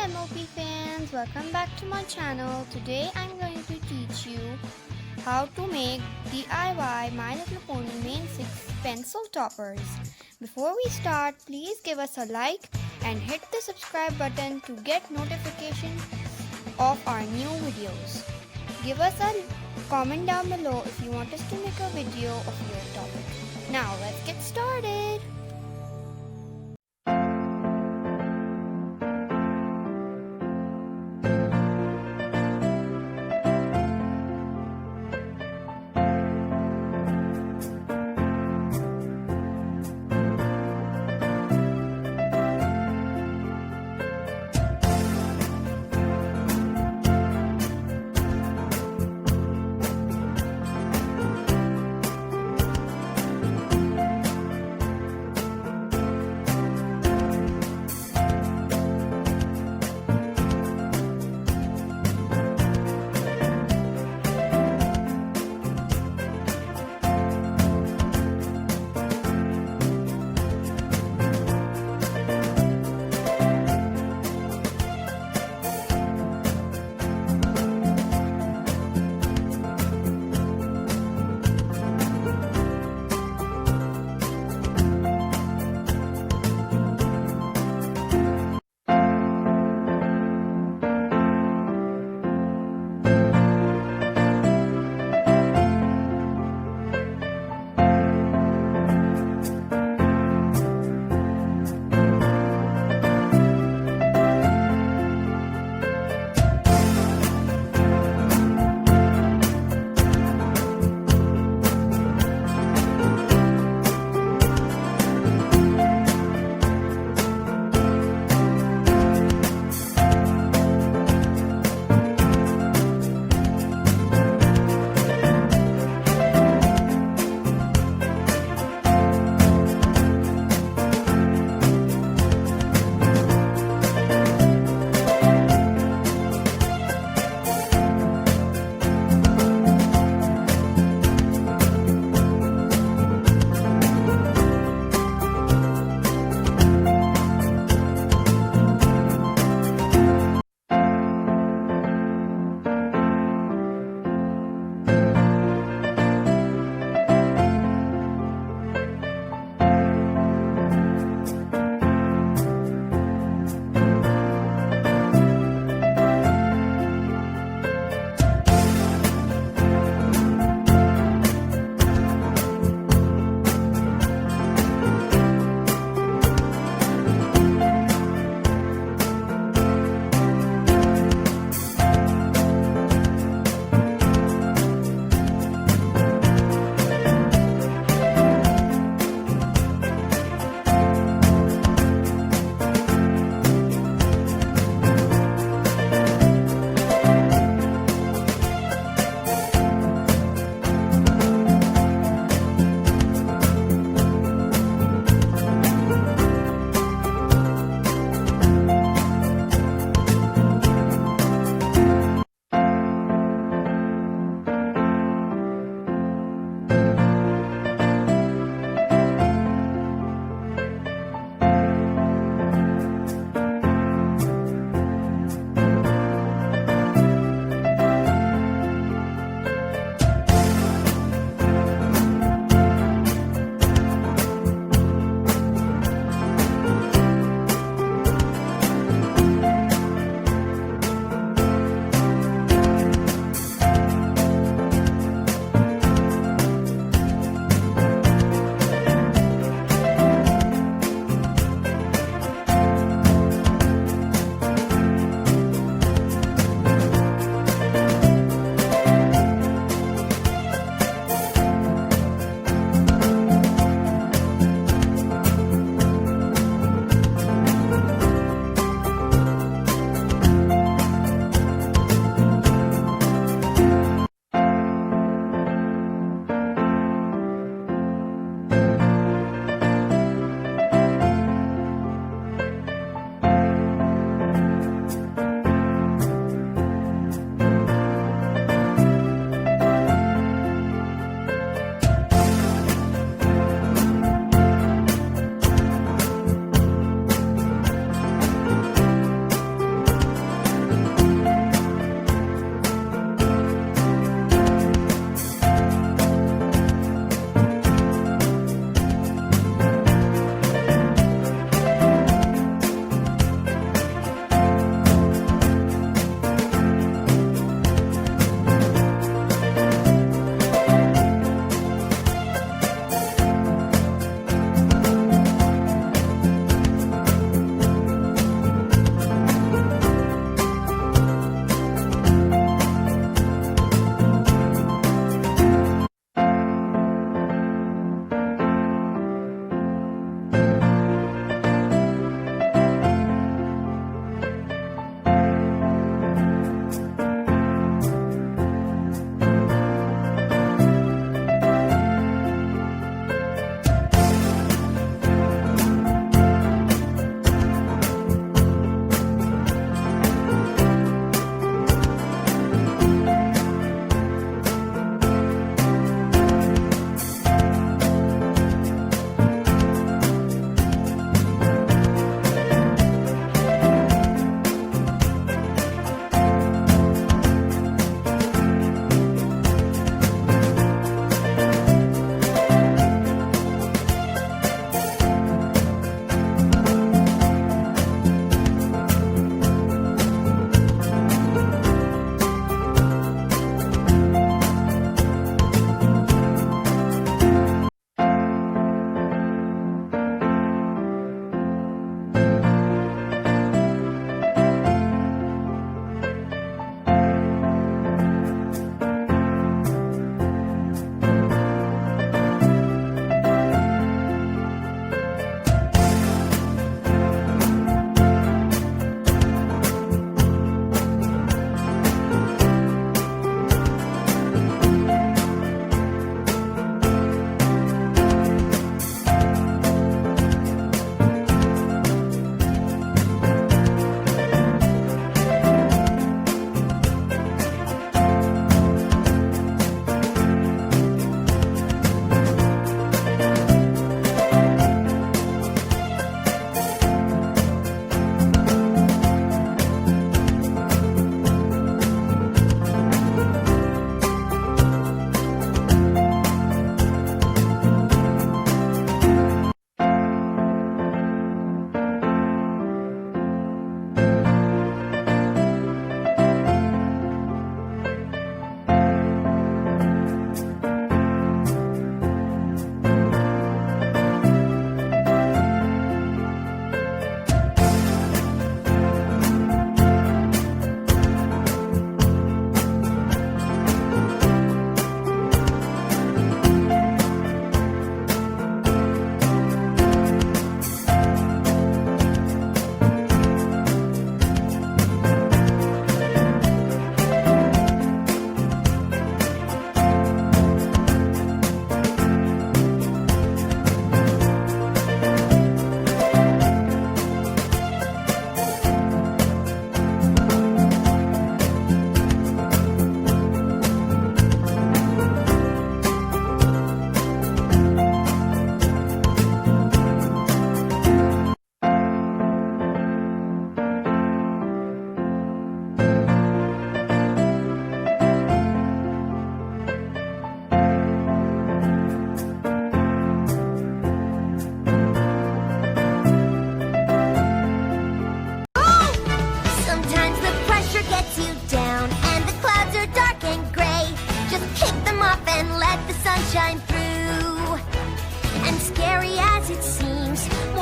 MLP fans, welcome back to my channel. Today I'm going to teach you how to make DIY My Little Pony Main 6 pencil toppers. Before we start, please give us a like and hit the subscribe button to get notifications of our new videos. Give us a comment down below if you want us to make a video of your topic. Now let's get started.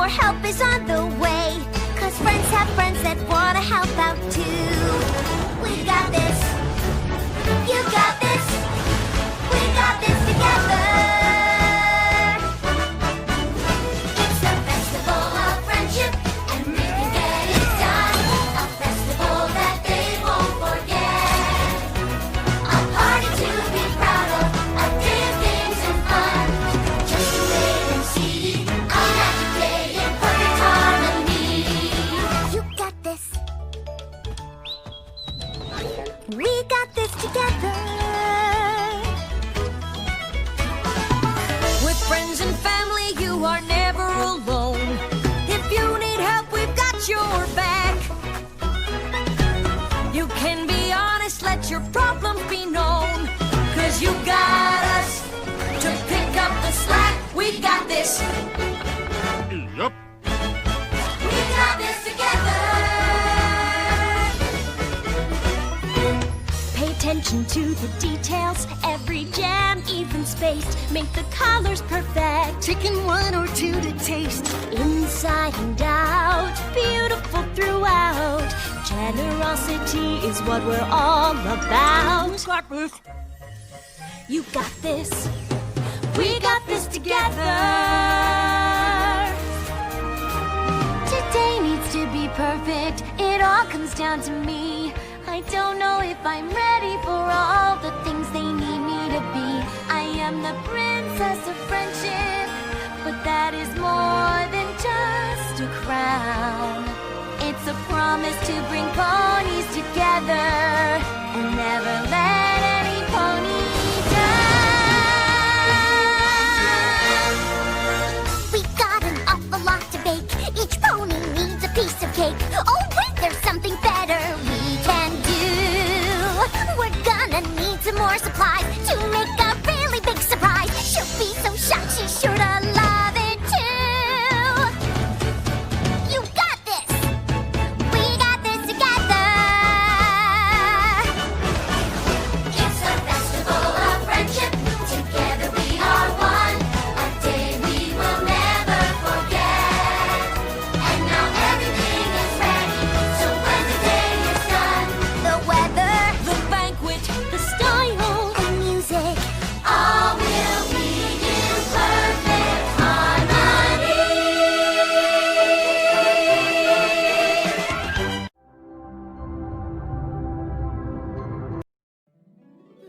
more help is on the way. 'Cause friends have friends that wanna help out too. We got this. You got this. We got this together. It's the festival of friendship, and we can get it done. A festival that they won't forget. A party to be proud of. A day of games and fun. Just wait and see. A magic day in perfect harmony. You got this. We got this together. With friends and family, you are never alone. If you need help, we've got your back. You can be honest, let your problems be known. 'Cause you got us to pick up the slack. We got this. Yup. We got this together. Pay attention to the details. Every jam, even spaced. Make the colors perfect. Taking one or two to taste. Inside and out, beautiful throughout. Generosity is what we're all about. Got this. You got this. We got this together. Today needs to be perfect. It all comes down to me. I don't know if I'm ready for all the things they need me to be. I am the princess of friendship, but that is more than just a crown. It's a promise to bring ponies together and never let any pony down. We got an awful lot to bake. Each pony needs a piece of cake. Oh wait, there's something better we can do. We're gonna need some more supplies to make a really big surprise. She'll be so shocked, she's sure to love it too. You got this. We got this together. It's a festival of friendship. Together we are one. A day we will never forget. And now everything is ready. So when the day is done, the weather, The banquet. the style, and music, all will be in perfect harmony.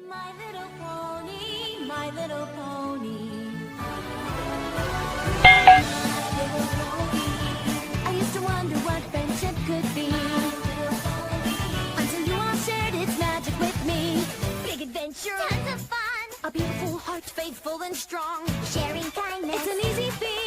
My little pony, my little pony. I used to wonder what friendship could be, until you all shared its magic with me. Big adventure, tons of fun, A beautiful heart, faithful and strong. sharing kindness. It's an easy feat.